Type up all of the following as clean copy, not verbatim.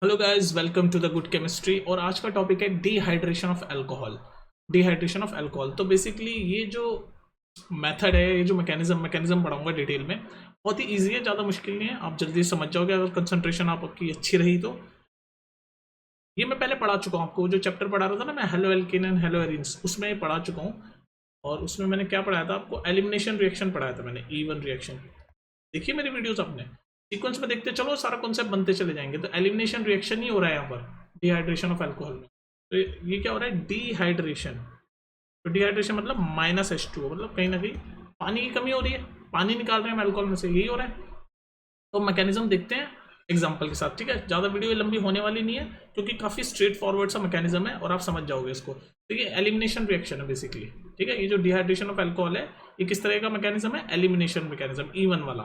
Hello guys, welcome to the good chemistry. और आज का टॉपिक है dehydration of alcohol. Dehydration of alcohol. तो बेसिकली ये जो मेथड है, ये जो मैकेनिज्म पढ़ाऊंगा डिटेल में, बहुत ही इजी है, ज़्यादा मुश्किल नहीं है, आप जल्दी समझ जाओगे अगर कंसंट्रेशन आपकी अच्छी रही तो। ये मैं पहले पढ़ा चुका हूँ आपको, जो चैप्टर पढ़ा रहा था ना मैं, halo alkane and hello arenes, उसमें पढ़ा चुका हूँ। और उसमें मैंने क्या पढ़ाया था आपको, एलिमिनेशन रिएक्शन पढ़ाया था मैंने, E1 रिएक्शन। देखिए मेरी वीडियोस आपने सीक्वेंस में देखते चलो, सारा कॉन्सेप्ट बनते चले जाएंगे। तो एलिमिनेशन रिएक्शन ही हो रहा है यहाँ पर डिहाइड्रेशन ऑफ अल्कोहल में। तो ये क्या हो रहा है, डिहाइड्रेशन। तो डिहाइड्रेशन मतलब -H2O, मतलब कहीं ना कहीं पानी की कमी हो रही है, पानी निकाल रहे हैं हम अल्कोहल में से, यही हो रहा है। तो मैकेनिज्म देखते हैं एग्जाम्पल के साथ, ठीक है। ज़्यादा वीडियो लंबी होने वाली नहीं है क्योंकि काफ़ी स्ट्रेट फॉरवर्ड सा मैकेनिज्म है और आप समझ जाओगे इसको। तो ये एलिमिनेशन रिएक्शन है बेसिकली, ठीक है। ये जो डिहाइड्रेशन ऑफ अल्कोहल है, ये किस तरह का मैकेनिज्म है, एलिमिनेशन मैकेनिज्म, E1 वाला।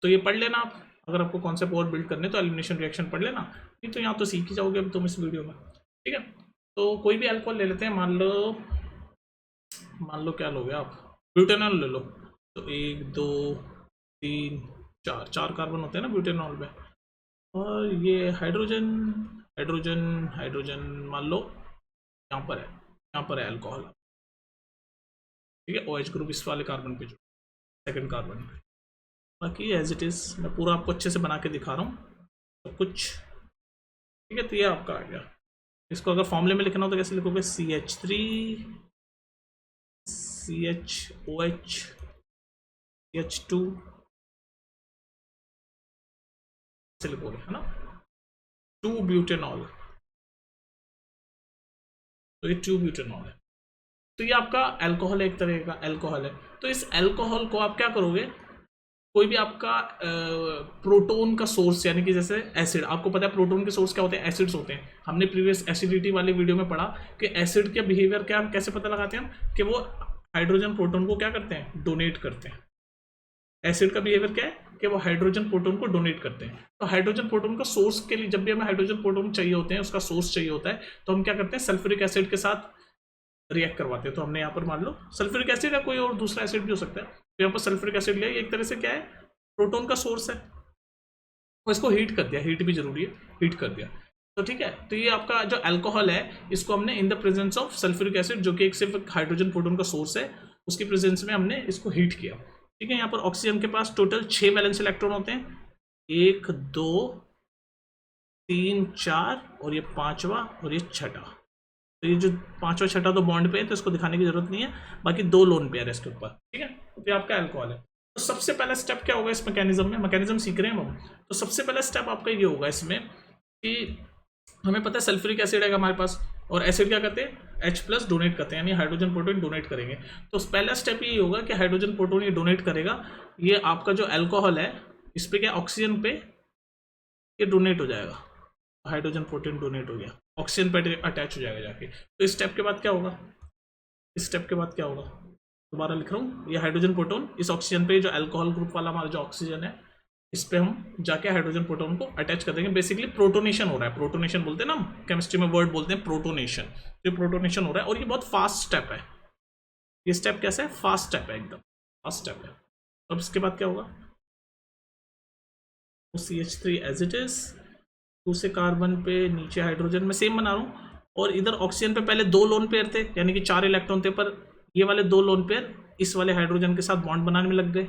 तो ये पढ़ लेना आप, अगर आपको कॉन्सेप्ट और बिल्ड करने तो एलिमिनेशन रिएक्शन पढ़ लेना, नहीं तो यहाँ तो सीख ही जाओगे अब तुम इस वीडियो में, ठीक है। तो कोई भी अल्कोहल ले लेते हैं, मान लो क्या लोगे आप, ब्यूटेनॉल ले लो। तो 1 2 3 4 4 कार्बन होते हैं ना ब्यूटेनॉल में। और ये हाइड्रोजन हाइड्रोजन हाइड्रोजन मान लो यहाँ पर है अल्कोहल, ठीक है। OH ग्रुप इस वाले कार्बन पे, जो सेकंड कार्बन पे। बाकी एज इट इज़ मैं पूरा आपको अच्छे से बना के दिखा रहा हूँ सब कुछ, ठीक है। तो ये आपका आ गया। इसको अगर फॉर्मूले में लिखना हो तो कैसे लिखोगे, CH3 CHOH CH2 से लिखोगे, है ना, 2 ब्यूटेनॉल। तो ये 2 ब्यूटेनॉल है। तो ये आपका अल्कोहल है, एक तरह का अल्कोहल है। तो इस अल्कोहल को आप क्या करोगे, कोई भी आपका प्रोटोन का सोर्स, यानी कि जैसे एसिड, आपको पता है प्रोटोन के सोर्स क्या होते हैं, एसिड्स होते हैं। हमने प्रीवियस एसिडिटी वाले वीडियो में पढ़ा कि एसिड का बिहेवियर क्या, कैसे पता लगाते हैं हम, कि वो हाइड्रोजन प्रोटोन को क्या करते हैं, डोनेट करते हैं। एसिड का बिहेवियर क्या है कि वो हाइड्रोजन प्रोटोन को डोनेट करते हैं। तो हाइड्रोजन प्रोटोन का सोर्स के लिए, जब भी हमें हाइड्रोजन प्रोटोन चाहिए होते हैं, उसका सोर्स चाहिए होता है, तो हम क्या करते हैं, सल्फ्यूरिक एसिड के साथ रिएक्ट करवाते हैं। तो हमने यहाँ पर मान लो सल्फ्यूरिक एसिड या कोई और दूसरा एसिड भी हो सकता है, तो यहाँ पर सल्फ्यूरिक एसिड लिया, एक तरह से क्या है, प्रोटोन का सोर्स है। और इसको हीट कर दिया, हीट भी जरूरी है, हीट कर दिया, तो ठीक है। तो ये आपका जो अल्कोहल है, इसको हमने in the presence of sulphuric acid, जो कि एक सिर्फ हाइड्रोजन प्रोटोन का सोर्स है, उसकी प्रेजेंस में हमने इसको हीट किया, ठीक है। यहाँ पर ऑक्सीजन के पास टोटल 6 वैलेंस इलेक्ट्रॉन होते हैं, 1 2 3 4 और ये 5वां और ये 6ठा। तो ये जो 5वां 6ठा तो बॉन्ड पे है, तो इसको दिखाने की जरूरत नहीं है, बाकी 2 लोन पेयर है इसके ऊपर, ठीक है। तो ये आपका अल्कोहल है। तो सबसे पहला स्टेप क्या होगा इस मैकेनिज्म में, मैकेनिज्म सीख रहे हैं हम। तो सबसे पहला स्टेप आपका ये होगा इसमें कि हमें पता है सल्फ्यूरिक एसिड है हमारे पास, और एसिड क्या करते हैं, H+ डोनेट करते हैं, यानी हाइड्रोजन प्रोटोन डोनेट करेंगे। तो पहला स्टेप ये होगा कि हाइड्रोजन प्रोटोन ये डोनेट करेगा, ये आपका जो अल्कोहल है, इस पे क्या, ऑक्सीजन पे ये डोनेट हो जाएगा, हाइड्रोजन प्रोटोन डोनेट हो गया, ऑक्सीजन पे अटैच हो जाएगा जाके। तो इस स्टेप के बाद क्या होगा, इस स्टेप के बाद क्या होगा, दोबारा लिख रहा हूँ, ये हाइड्रोजन प्रोटोन इस ऑक्सीजन पे, जो अल्कोहल ग्रुप वाला हमारा जो ऑक्सीजन है, इस पे हम जाके हाइड्रोजन प्रोटोन को अटैच कर देंगे। बेसिकली प्रोटोनेशन हो रहा है, प्रोटोनेशन बोलते हैं ना हम केमिस्ट्री में, वर्ड बोलते हैं प्रोटोनेशन। तो प्रोटोनेशन हो रहा है और ये बहुत फास्ट स्टेप है। ये स्टेप कैसा है, फास्ट स्टेप है, एकदम फास्ट स्टेप है। अब इसके बाद क्या होगा, CH3 एज इट इज, दूसरे कार्बन पे नीचे हाइड्रोजन में सेम बना रहा हूँ, और इधर ऑक्सीजन पे पहले 2 लोन पेयर थे, यानी कि 4 इलेक्ट्रॉन थे, पर ये वाले 2 लोन पेयर इस वाले हाइड्रोजन के साथ बॉन्ड बनाने में लग गए।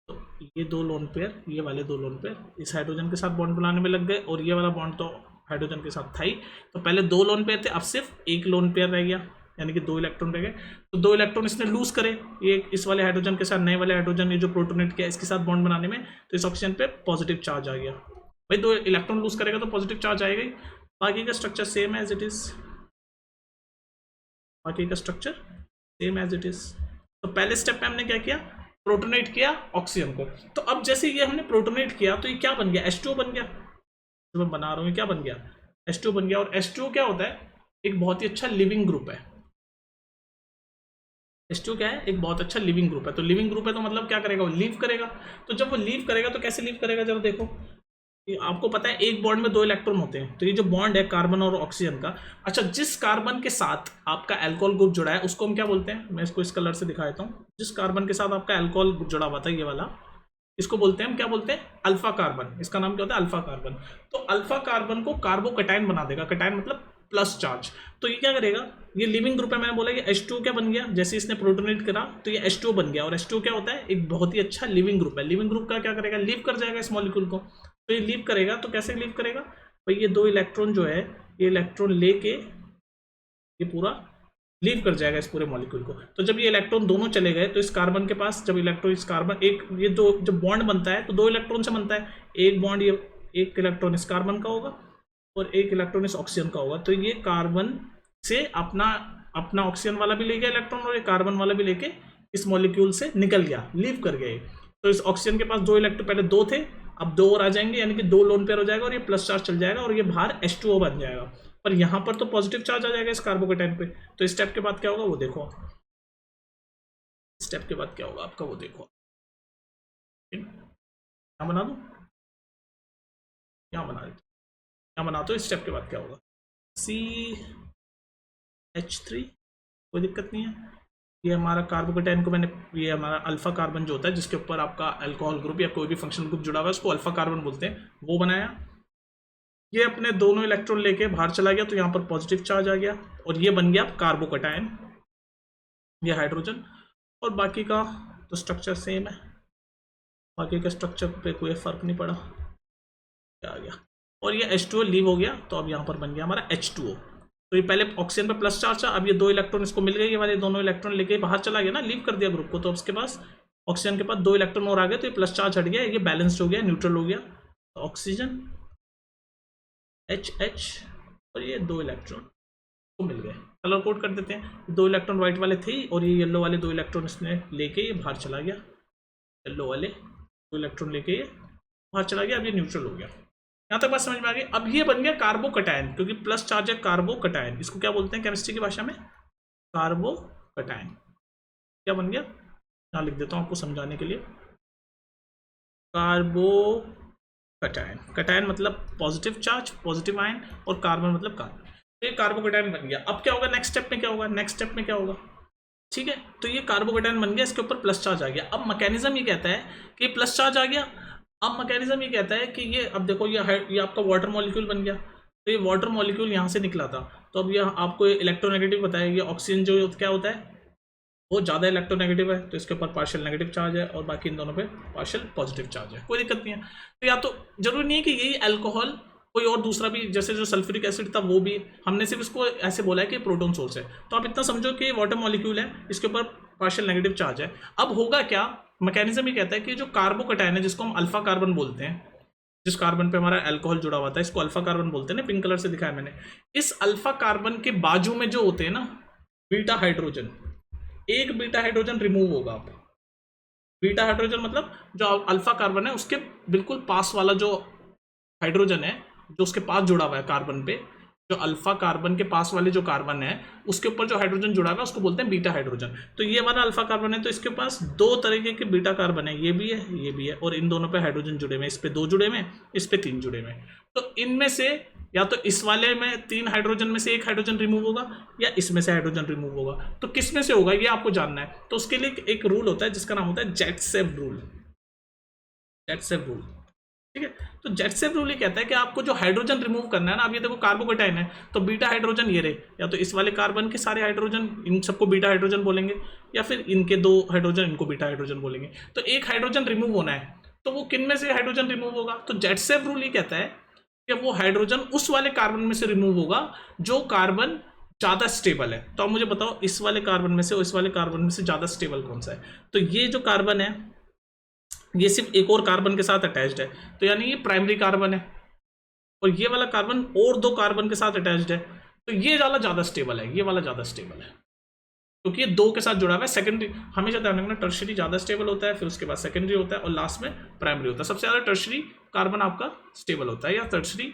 तो ये 2 लोन पेयर, ये वाले 2 लोन पेयर इस हाइड्रोजन के साथ बॉन्ड बनाने में लग गए, और ये वाला बॉन्ड तो हाइड्रोजन के साथ था ही। तो पहले 2 लोन पेयर थे, अब सिर्फ 1 लोन पेयर रह गया, यानी कि 2 इलेक्ट्रॉन रह गए। तो 2 इलेक्ट्रॉन इसने लूज करे, ये इस वाले हाइड्रोजन के साथ, नए वाले हाइड्रोजन, ये जो प्रोटोनेट किया इसके साथ बॉन्ड बनाने में, तो इस ऑक्सीजन पे पॉजिटिव चार्ज आ गया। भाई 2 इलेक्ट्रॉन लूज करेगा तो पॉजिटिव चार्ज आएगा ही। बाकी का structure same as it is, बाकी का structure same as it is. तो पहले स्टेप में हमने क्या किया, प्रोटोनेट किया ऑक्सीजन को। तो अब जैसे ये हमने प्रोटोनेट किया, तो ये क्या बन गया, H2O बन गया। जो मैं बना रहा हूँ ये क्या बन गया, H2O बन गया। और H2O क्या होता है, एक बहुत ही अच्छा लिविंग ग्रुप है। H2O क्या है, एक बहुत अच्छा लिविंग ग्रुप है। तो लिविंग ग्रुप है तो मतलब क्या करेगा, वो लीव करेगा। तो जब वो लीव करेगा तो कैसे लीव करेगा, जरा देखो, आपको पता है एक बॉन्ड में 2 इलेक्ट्रॉन होते हैं। तो ये जो बॉन्ड है कार्बन और ऑक्सीजन का, अच्छा, जिस कार्बन के साथ आपका अल्कोहल ग्रुप जुड़ा है उसको हम क्या बोलते हैं, मैं इसको इस कलर से दिखा देता हूँ। जिस कार्बन के साथ आपका अल्कोहल जुड़ा हुआ था, ये वाला, इसको बोलते हैं हम, क्या बोलते हैं, अल्फा कार्बन। इसका नाम क्या होता है, अल्फा कार्बन। तो अल्फा कार्बन को कार्बोकटायन बना देगा, कटायन मतलब प्लस चार्ज। तो ये क्या करेगा, ये लिविंग ग्रुप है, मैंने बोला ये H2O क्या बन गया, जैसे इसने प्रोटोनेट करा तो ये H2O बन गया। और H2O क्या होता है, एक बहुत ही अच्छा लिविंग ग्रुप है। लिविंग ग्रुप का क्या करेगा, लीव कर जाएगा इस मॉलिक्यूल को। तो ये लीव करेगा, तो कैसे लीव करेगा भाई, ये 2 इलेक्ट्रॉन जो है, ये इलेक्ट्रॉन लेके ये पूरा लीव कर जाएगा इस पूरे मॉलिक्यूल को। तो जब ये इलेक्ट्रॉन दोनों चले गए तो इस कार्बन के पास, जब इलेक्ट्रॉन इस कार्बन एक, ये दो जब बॉन्ड बनता है तो 2 इलेक्ट्रॉन से बनता है। एक बॉन्ड ये, एक इलेक्ट्रॉन इस कार्बन का होगा और एक इलेक्ट्रॉन इस ऑक्सीजन का होगा। तो ये कार्बन से अपना ऑक्सीजन वाला भी ले गया इलेक्ट्रॉन और ये कार्बन वाला भी लेके इस मॉलिक्यूल से निकल गया, लीव कर गए। तो इस ऑक्सीजन के पास 2 इलेक्ट्रॉन, पहले 2 थे, अब 2 और आ जाएंगे, यानी कि 2 लोन पेयर हो जाएगा और ये प्लस चार्ज चल जाएगा और ये बाहर H2O बन जाएगा। पर यहां पर तो पॉजिटिव चार्ज आ जाएगा इस कार्बोकटायन पे। तो इस स्टेप के बाद क्या होगा वो देखो, स्टेप के बाद क्या होगा आपका वो देखो। क्या बना दूं, क्या बना देते, क्या बना दो, इस स्टेप के बाद क्या होगा, CH3, कोई दिक्कत नहीं है। ये हमारा कार्बोकटायन को मैंने, ये हमारा अल्फा कार्बन जो होता है जिसके ऊपर आपका अल्कोहल ग्रुप या कोई भी फंक्शनल ग्रुप जुड़ा हुआ है उसको अल्फा कार्बन बोलते हैं, वो बनाया। ये अपने दोनों इलेक्ट्रॉन लेके बाहर चला गया तो यहाँ पर पॉजिटिव चार्ज आ गया और ये बन गया कार्बोकटायन, ये हाइड्रोजन। और बाकी का तो स्ट्रक्चर सेम है, बाकी के स्ट्रक्चर पे कोई फर्क नहीं पड़ा, क्या आ गया। और ये H2O लीव हो गया तो अब यहाँ पर बन गया हमारा H2O। तो ये पहले ऑक्सीजन पे प्लस चार्ज था, अब ये 2 इलेक्ट्रॉन इसको मिल गए, ये वाले दोनों इलेक्ट्रॉन लेके बाहर चला गया ना, लीव कर दिया ग्रुप को। तो उसके पास ऑक्सीजन के पास 2 इलेक्ट्रॉन और आ गए तो ये प्लस चार्ज हट गया, ये बैलेंस्ड हो गया, न्यूट्रल हो गया। तो ऑक्सीजन HH और ये 2 इलेक्ट्रॉन को मिल गए। कलर कोड कर देते हैं, 2 इलेक्ट्रॉन व्हाइट वाले थे और ये येलो वाले 2 इलेक्ट्रॉन इसने लेके ये बाहर चला गया, येलो वाले 2 इलेक्ट्रॉन लेके ये बाहर चला गया, अब ये न्यूट्रल हो गया। यहाँ तक बात समझ में आ गई। अब ये बन गया कार्बोकटायन, क्योंकि प्लस चार्ज है कार्बोकटायन। इसको क्या बोलते हैं केमिस्ट्री की भाषा में, कार्बोकटायन। क्या बन गया, यहाँ लिख देता हूँ आपको समझाने के लिए, कार्बोकटायन। कटायन मतलब पॉजिटिव चार्ज, पॉजिटिव आयन, और कार्बन मतलब कार्बन। तो ये कार्बोकटायन बन गया। अब क्या होगा नेक्स्ट स्टेप में, क्या होगा नेक्स्ट स्टेप में क्या होगा, ठीक है। तो ये कार्बोकटायन बन गया, इसके ऊपर प्लस चार्ज आ गया। अब मैकेनिज्म ये कहता है कि प्लस चार्ज आ गया, अब मैकेनिज्म ये कहता है कि ये, अब देखो ये आपका वाटर मॉलिक्यूल बन गया। तो ये वाटर मॉलिक्यूल यहाँ से निकला था, तो अब ये आपको इलेक्ट्रोनेगेटिव बताया, ये ऑक्सीजन जो क्या होता है वो ज़्यादा इलेक्ट्रोनेगेटिव है तो इसके ऊपर पार्शियल नेगेटिव चार्ज है और बाकी इन दोनों पे पार्शियल पॉजिटिव चार्ज है, कोई दिक्कत नहीं है। तो या तो जरूरी नहीं है कि यही अल्कोहल, कोई और दूसरा भी, जैसे जो सल्फ्यूरिक एसिड था वो भी, हमने सिर्फ इसको ऐसे बोला है कि प्रोटॉन सोर्स है। तो आप इतना समझो कि वाटर मॉलिक्यूल है, इसके ऊपर पार्शियल नेगेटिव चार्ज है। अब होगा क्या, मैकेनिज्म ये कहता है कि जो कार्बोकटायन है जिसको हम अल्फा कार्बन बोलते हैं, जिस कार्बन पे हमारा अल्कोहल जुड़ा हुआ था, इसको अल्फा कार्बन बोलते हैं ना, पिंक कलर से दिखाया मैंने। इस अल्फा कार्बन के बाजू में जो होते हैं ना बीटा हाइड्रोजन, एक बीटा हाइड्रोजन रिमूव होगा। अब बीटा हाइड्रोजन मतलब जो अल्फा कार्बन है उसके बिल्कुल पास वाला जो हाइड्रोजन है, जो उसके पास जुड़ा हुआ है कार्बन पे, जो अल्फा कार्बन के पास वाले जो कार्बन है उसके ऊपर जो हाइड्रोजन जुड़ा हुआ है उसको बोलते हैं बीटा हाइड्रोजन। तो ये हमारा अल्फा कार्बन है, तो इसके पास 2 तरीके के बीटा कार्बन है, ये भी है, ये भी है, और इन दोनों पे हाइड्रोजन जुड़े हुए, इस पे 2 जुड़े हुए, इस पे 3 जुड़े हुए। तो इनमें से या तो इस वाले में 3 हाइड्रोजन में से 1 हाइड्रोजन रिमूव होगा या इसमें से हाइड्रोजन रिमूव होगा। तो किस में से होगा ये आपको जानना है। तो उसके लिए एक रूल होता है जिसका नाम होता है जेटसेव रूल, जेटसेव रूल, ठीक है। तो जेटसेव रूल ये कहता है कि आपको जो हाइड्रोजन रिमूव करना है ना, अब ये देखो कार्बोकटायन है तो बीटा हाइड्रोजन ये रहे, या तो इस वाले कार्बन के सारे हाइड्रोजन, इन सबको बीटा हाइड्रोजन बोलेंगे, या फिर इनके 2 हाइड्रोजन, इनको बीटा हाइड्रोजन बोलेंगे। तो एक हाइड्रोजन रिमूव होना है, तो वो किन में से हाइड्रोजन रिमूव होगा। तो जेटसेव रूल ये कहता है कि वो हाइड्रोजन उस वाले कार्बन में से रिमूव होगा जो कार्बन ज़्यादा स्टेबल है। तो अब मुझे बताओ इस वाले कार्बन में से और इस वाले कार्बन में से ज़्यादा स्टेबल कौन सा है। तो ये जो कार्बन है ये सिर्फ एक और कार्बन के साथ अटैच्ड है, तो यानी ये प्राइमरी कार्बन है, और ये वाला कार्बन और 2 कार्बन के साथ अटैच्ड है, तो ये वाला ज़्यादा स्टेबल है, ये वाला ज़्यादा स्टेबल है क्योंकि ये 2 के साथ जुड़ा हुआ है। सेकेंडरी हमेशा ध्यान रखना, टर्शरी ज़्यादा स्टेबल होता है, फिर उसके बाद सेकेंडरी होता है और लास्ट में प्राइमरी होता है। सबसे ज़्यादा टर्शरी कार्बन आपका स्टेबल होता है या टर्शरी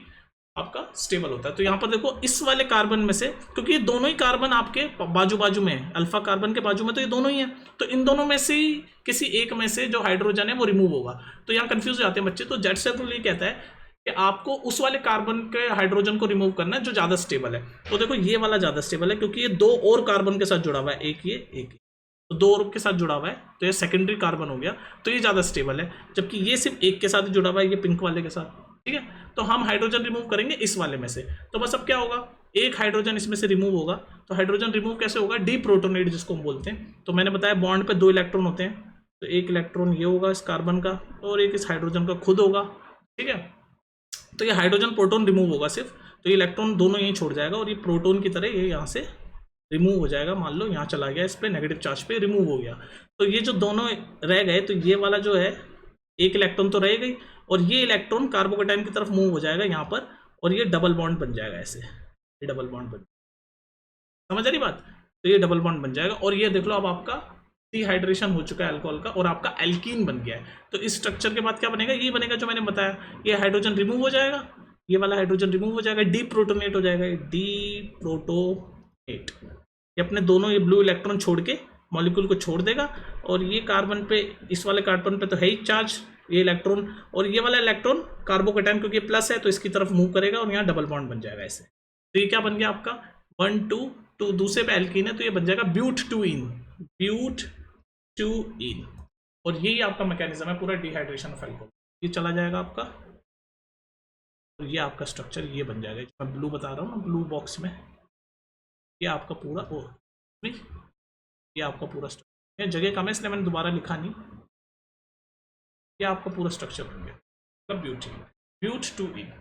आपका स्टेबल होता है। तो यहाँ पर देखो इस वाले कार्बन में से, क्योंकि ये दोनों ही कार्बन आपके बाजू बाजू में है, अल्फा कार्बन के बाजू में तो ये दोनों ही है, तो इन दोनों में से ही किसी एक में से जो हाइड्रोजन है वो रिमूव होगा। तो यहाँ कंफ्यूज हो जाते हैं बच्चे। तो जेटसेव रूल ये कहता है कि आपको उस वाले कार्बन के हाइड्रोजन को रिमूव करना है जो ज़्यादा स्टेबल है। तो देखो ये वाला ज़्यादा स्टेबल है क्योंकि ये 2 और कार्बन के साथ जुड़ा हुआ है, एक ये एक। तो 2 और के साथ जुड़ा हुआ है, तो ये सेकेंडरी कार्बन हो गया, तो ये ज़्यादा स्टेबल है, जबकि ये सिर्फ एक के साथ जुड़ा हुआ है, ये पिंक वाले के साथ। ठीक है, तो हम हाइड्रोजन रिमूव करेंगे इस वाले में से। तो बस अब क्या होगा, एक हाइड्रोजन इसमें से रिमूव होगा। तो हाइड्रोजन रिमूव कैसे होगा, डीप्रोटोनेट जिसको हम बोलते हैं। तो मैंने बताया बॉन्ड पे 2 इलेक्ट्रॉन होते हैं, तो एक इलेक्ट्रॉन ये होगा इस कार्बन का और एक इस हाइड्रोजन का खुद होगा। ठीक है, तो ये हाइड्रोजन प्रोटोन रिमूव होगा सिर्फ, तो ये इलेक्ट्रॉन दोनों यहीं छोड़ जाएगा और ये प्रोटोन की तरह ये यहाँ से रिमूव हो जाएगा। मान लो यहाँ चला गया, इस पे नेगेटिव चार्ज पे रिमूव हो गया। तो ये जो दोनों रह गए, तो ये वाला जो है एक इलेक्ट्रॉन तो रह गई और ये इलेक्ट्रॉन कार्बोकेटाइन की तरफ मूव हो जाएगा यहाँ पर, और ये डबल बॉन्ड बन जाएगा ऐसे, ये डबल बॉन्ड बन, समझ आ रही बात। तो ये डबल बॉन्ड बन जाएगा और ये देख लो अब आपका डिहाइड्रेशन हो चुका है अल्कोहल का और आपका एल्कीन बन गया है। तो इस स्ट्रक्चर के बाद क्या बनेगा, ये बनेगा जो मैंने बताया, ये हाइड्रोजन रिमूव हो जाएगा, ये वाला हाइड्रोजन रिमूव हो जाएगा, डीप्रोटोनेट हो जाएगा, डीप्रोटोनेट। ये अपने दोनों ये ब्लू इलेक्ट्रॉन छोड़ के मॉलिक्यूल को छोड़ देगा और ये कार्बन पे, इस वाले कार्बन पे तो है ही चार्ज ये इलेक्ट्रॉन, और ये वाला इलेक्ट्रॉन कार्बोकेटाइन क्योंकि प्लस है तो इसकी तरफ मूव करेगा और यहाँ डबल बॉन्ड बन जाएगा ऐसे। तो ये क्या बन गया आपका 1 2 2, दूसरे पे एल्कीन है तो ये बन जाएगा ब्यूट-2-इन, ब्यूट-2-इन। और यही आपका मैकेनिज्म है पूरा डिहाइड्रेशन ऑफ अल्कोहल। ये चला जाएगा आपका और ये आपका स्ट्रक्चर ये बन जाएगा, जो मैं ब्लू बता रहा हूँ ना, ब्लू बॉक्स में ये आपका पूरा ये आपका पूरा स्ट्रक्चर। ये जगह कम है इसलिए मैंने दोबारा लिखा नहीं, ये आपका पूरा स्ट्रक्चर बन गया ब्यूट-2-इन।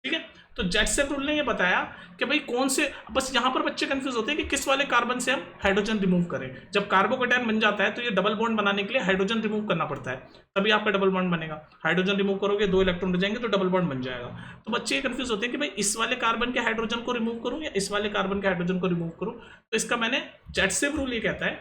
ठीक है, तो जेटसेव रूल ने ये बताया कि भाई कौन से, बस यहाँ पर बच्चे कंफ्यूज होते हैं कि किस वाले कार्बन से हम हाइड्रोजन रिमूव करें। जब कार्बोकेटाइन बन जाता है तो ये डबल बॉन्ड बनाने के लिए हाइड्रोजन रिमूव करना पड़ता है, तभी आपका डबल बॉन्ड बनेगा। हाइड्रोजन रिमूव करोगे 2 इलेक्ट्रॉन रह जाएंगे तो डबल बॉन्ड बन जाएगा। तो बच्चे ये कंफ्यूज होते हैं कि भाई इस वाले कार्बन के हाइड्रोजन को रिमूव करूँ या इस वाले कार्बन के हाइड्रोजन को रिमूव करूँ। तो इसका मैंने जेटसेव रूल ये कहता है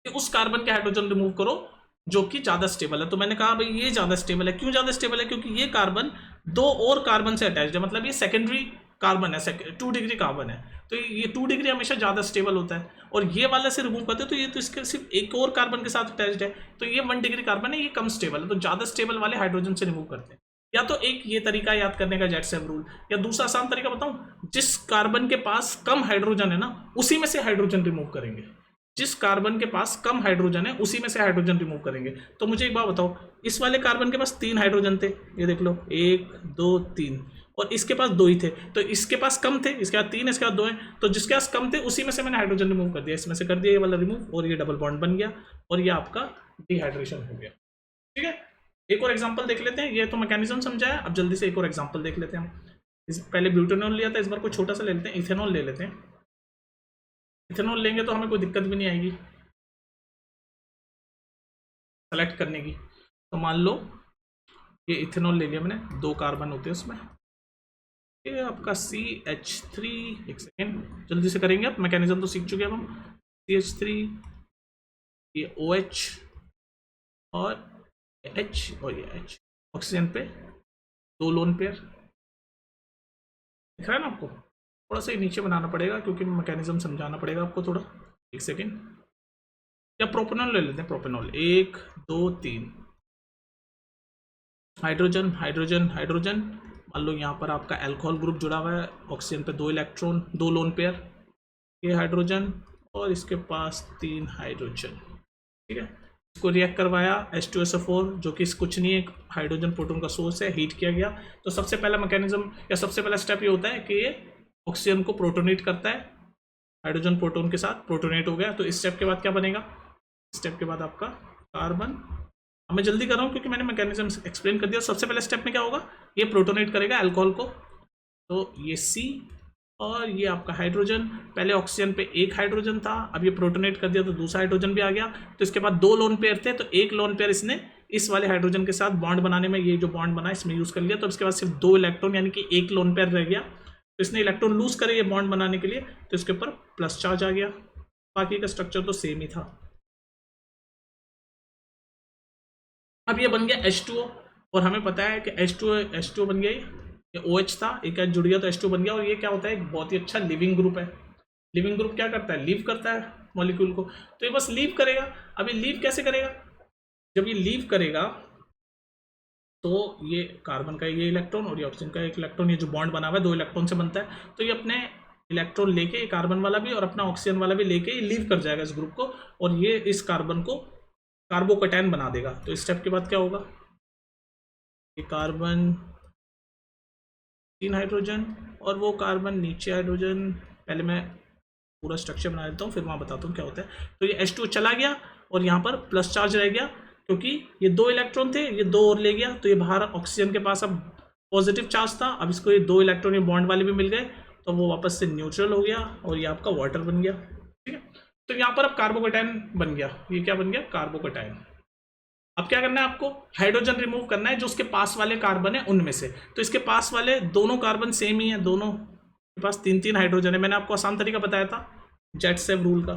कि उस कार्बन के हाइड्रोजन रिमूव करो जो कि ज्यादा स्टेबल है। तो मैंने कहा भाई ये ज्यादा स्टेबल है, क्यों ज्यादा स्टेबल है, क्योंकि ये कार्बन 2 और कार्बन से अटैच्ड है, मतलब ये सेकेंडरी कार्बन है, 2 डिग्री कार्बन है, तो ये 2 डिग्री हमेशा ज्यादा स्टेबल होता है। और ये वाला से रिमूव करते हैं तो ये तो इसके सिर्फ एक और कार्बन के साथ अटैच्ड है, तो ये 1 डिग्री कार्बन है, ये कम स्टेबल है, तो ज्यादा स्टेबल वाले हाइड्रोजन से रिमूव करते हैं। या तो एक ये तरीका याद करने का जेटसेव रूल, या दूसरा आसान तरीका बताऊं, जिस कार्बन के पास कम हाइड्रोजन है ना उसी में से हाइड्रोजन रिमूव करेंगे, जिस कार्बन के पास कम हाइड्रोजन है उसी में से हाइड्रोजन रिमूव करेंगे। तो मुझे एक बात बताओ, इस वाले कार्बन के पास 3 हाइड्रोजन थे, ये देख लो 1 2 3, और इसके पास 2 ही थे, तो इसके पास कम थे, इसके बाद 3 इसके बाद 2 है, तो जिसके पास कम थे उसी में से मैंने हाइड्रोजन रिमूव कर दिया, इसमें से कर दिया ये वाला रिमूव और ये डबल बॉन्ड बन गया और ये आपका डिहाइड्रेशन हो गया। ठीक है, एक और एग्जाम्पल देख लेते हैं, ये तो मैकेनिज्म समझा है, अब जल्दी से एक और एग्जाम्पल देख लेते हैं हम। पहले ब्यूटेनॉल लिया था, इस बार कोई छोटा सा ले लेते हैं, इथेनॉल ले लेते हैं। इथेनॉल लेंगे तो हमें कोई दिक्कत भी नहीं आएगी सेलेक्ट करने की। तो मान लो ये इथेनॉल ले लिया मैंने, 2 कार्बन होते हैं उसमें, ये आपका CH3, एक सेकेंड जल्दी से करेंगे, अब मैकेनिज्म तो सीख चुके हैं हम। CH3, ये OH और H और ये H, ऑक्सीजन पे 2 लोन पेयर दिख रहा है ना आपको, थोड़ा सा नीचे बनाना पड़ेगा क्योंकि मैकेनिज्म समझाना पड़ेगा आपको थोड़ा, एक सेकेंड। या प्रोपेनॉल ले लेते हैं, प्रोपेनॉल 1 2 3, हाइड्रोजन हाइड्रोजन हाइड्रोजन, मान लो यहाँ पर आपका अल्कोहल ग्रुप जुड़ा हुआ है, ऑक्सीजन पे 2 इलेक्ट्रॉन 2 लोन पेयर, ये हाइड्रोजन और इसके पास 3 हाइड्रोजन। ठीक है, इसको रिएक्ट करवाया H2SO4 जो कि कुछ नहीं है, एक हाइड्रोजन प्रोटॉन का सोर्स है, हीट किया गया। तो सबसे पहला मैकेनिज्म या सबसे पहला स्टेप ये होता है कि ये ऑक्सीजन को प्रोटोनेट करता है, हाइड्रोजन प्रोटॉन के साथ प्रोटोनेट हो गया। तो इस स्टेप के बाद क्या बनेगा, स्टेप के बाद आपका कार्बन, अब मैं जल्दी कर रहा हूँ क्योंकि मैंने मैकेनिज्म एक्सप्लेन कर दिया। सबसे पहले स्टेप में क्या होगा, ये प्रोटोनेट करेगा अल्कोहल को, तो ये C और ये आपका हाइड्रोजन, पहले ऑक्सीजन पे 1 हाइड्रोजन था, अब ये प्रोटोनेट कर दिया तो दूसरा हाइड्रोजन भी आ गया। तो इसके बाद 2 लोन पेयर थे, तो 1 लोन पेयर इसने इस वाले हाइड्रोजन के साथ बॉन्ड बनाने में, ये जो बॉन्ड बना इसमें यूज कर लिया। तो इसके बाद सिर्फ 2 इलेक्ट्रॉन यानी कि 1 लोन पेयर रह गया, तो इसने इलेक्ट्रॉन लूज करे ये बॉन्ड बनाने के लिए, तो इसके ऊपर प्लस चार्ज आ गया, बाकी का स्ट्रक्चर तो सेम ही था। अब ये बन गया H2O और हमें पता है कि H2O बन गया, ये OH था, एक H जुड़ गया तो H2 बन गया। और ये क्या होता है, एक बहुत ही अच्छा लिविंग ग्रुप है। लिविंग ग्रुप क्या करता है, लीव करता है मॉलिक्यूल को, तो ये बस लीव करेगा। अब ये लीव कैसे करेगा, जब ये लीव करेगा तो ये कार्बन का ये इलेक्ट्रॉन और ये ऑक्सीजन का एक इलेक्ट्रॉन, ये जो बॉन्ड बना हुआ है 2 इलेक्ट्रॉन से बनता है, तो ये अपने इलेक्ट्रॉन लेके, कार्बन वाला भी और अपना ऑक्सीजन वाला भी लेके ये लीव कर जाएगा इस ग्रुप को, और ये इस कार्बन को कार्बोकैटायन बना देगा। तो इस स्टेप के बाद क्या होगा, ये कार्बन 3 हाइड्रोजन और वो कार्बन नीचे हाइड्रोजन। पहले मैं पूरा स्ट्रक्चर बना देता हूँ, फिर वहाँ बताता हूँ क्या होता है। तो ये H2 चला गया और यहाँ पर प्लस चार्ज रह गया, क्योंकि ये 2 इलेक्ट्रॉन थे, ये 2 और ले गया, तो ये बाहर ऑक्सीजन के पास अब पॉजिटिव चार्ज था। अब इसको ये 2 इलेक्ट्रॉन ये बॉन्ड वाले भी मिल गए, तो वो वापस से न्यूट्रल हो गया और ये आपका वाटर बन गया। ठीक है, तो यहाँ पर अब कार्बोकैटायन बन गया। ये क्या बन गया, कार्बोकैटायन। अब क्या करना है आपको, हाइड्रोजन रिमूव करना है जो उसके पास वाले कार्बन है उनमें से। तो इसके पास वाले दोनों कार्बन सेम ही है, दोनों के पास 3-3 हाइड्रोजन है। मैंने आपको आसान तरीका बताया था जेटसेव रूल का।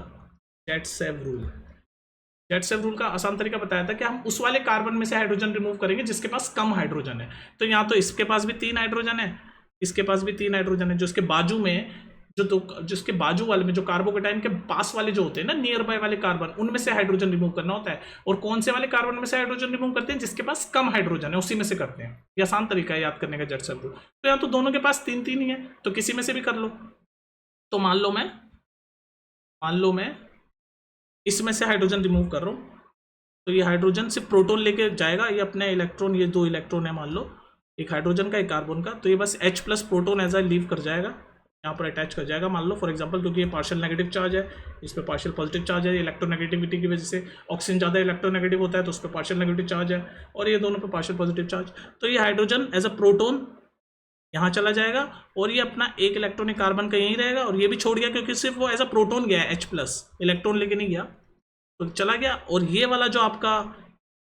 जेटसेव रूल का आसान तरीका बताया था कि हम उस वाले कार्बन में से हाइड्रोजन रिमूव करेंगे जिसके पास कम हाइड्रोजन है। तो यहाँ तो इसके पास भी 3 हाइड्रोजन है, इसके पास भी 3 हाइड्रोजन है, जो इसके बाजू में जिसके बाजू वाले में जो कार्बोकैटायन के पास वाले जो होते हैं ना, नियर बाय वाले कार्बन, उनमें से हाइड्रोजन रिमूव करना होता है। और कौन से वाले कार्बन में से हाइड्रोजन रिमूव करते हैं, जिसके पास कम हाइड्रोजन है उसी में से करते हैं। ये आसान तरीका है याद करने का जेटसेव रूल। तो यहाँ तो दोनों के पास 3-3 ही है, तो किसी में से भी कर लो। तो मान लो मैं इसमें से हाइड्रोजन रिमूव कर रहा हूँ, तो ये हाइड्रोजन से प्रोटॉन लेके जाएगा, ये अपने इलेक्ट्रॉन, ये 2 इलेक्ट्रॉन है मान लो, एक हाइड्रोजन का एक कार्बन का, तो ये बस H+ प्रोटॉन एज लीव कर जाएगा, यहाँ पर अटैच कर जाएगा मान लो फॉर एग्जांपल, क्योंकि ये पार्शियल नेगेटिव चार्ज है, इस पर पार्शियल पॉजिटिव चार्ज है। इलेक्ट्रोनेगेटिविटी की वजह से ऑक्सीजन ज़्यादा इलेक्ट्रोनेगेटिव होता है, तो उस पर पार्शियल नेगेटिव चार्ज है, और ये दोनों पे पार्शियल पॉजिटिव चार्ज। तो ये हाइड्रोजन एज अ प्रोटोन यहाँ चला जाएगा, और ये अपना एक इलेक्ट्रॉनिक कार्बन का यहीं रहेगा, और ये भी छोड़ गया क्योंकि सिर्फ वो एज अ प्रोटोन गया है, H+, इलेक्ट्रॉन लेके नहीं गया, तो चला गया। और ये वाला जो आपका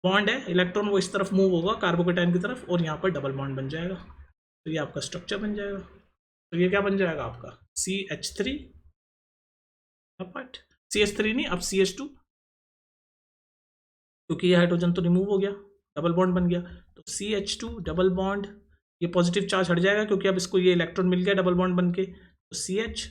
बॉन्ड है, इलेक्ट्रॉन वो इस तरफ मूव होगा कार्बोकैटायन की तरफ, और यहाँ पर डबल बॉन्ड बन जाएगा, तो ये आपका स्ट्रक्चर बन जाएगा। तो ये क्या बन जाएगा आपका CH3 अपट, CH3 नहीं, अब CH2, क्योंकि ये हाइड्रोजन तो रिमूव हो गया, डबल बॉन्ड बन गया, तो CH2 डबल बॉन्ड, ये पॉजिटिव चार्ज हट जाएगा क्योंकि अब इसको ये इलेक्ट्रॉन मिल गया डबल बॉन्ड बन के, तो CH,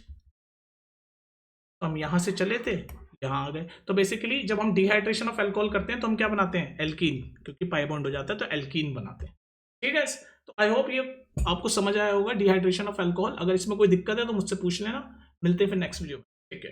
तो हम यहाँ से चले थे यहाँ आ गए। तो बेसिकली जब हम डिहाइड्रेशन ऑफ अल्कोहल करते हैं तो हम क्या बनाते हैं, एल्कीन, क्योंकि पाई बॉन्ड हो जाता है तो एल्कीन बनाते हैं। ठीक है, तो आई होप ये आपको समझ आया होगा डिहाइड्रेशन ऑफ अल्कोहल। अगर इसमें कोई दिक्कत है तो मुझसे पूछ लेना, मिलते हैं फिर नेक्स्ट वीडियो में। ठीक है।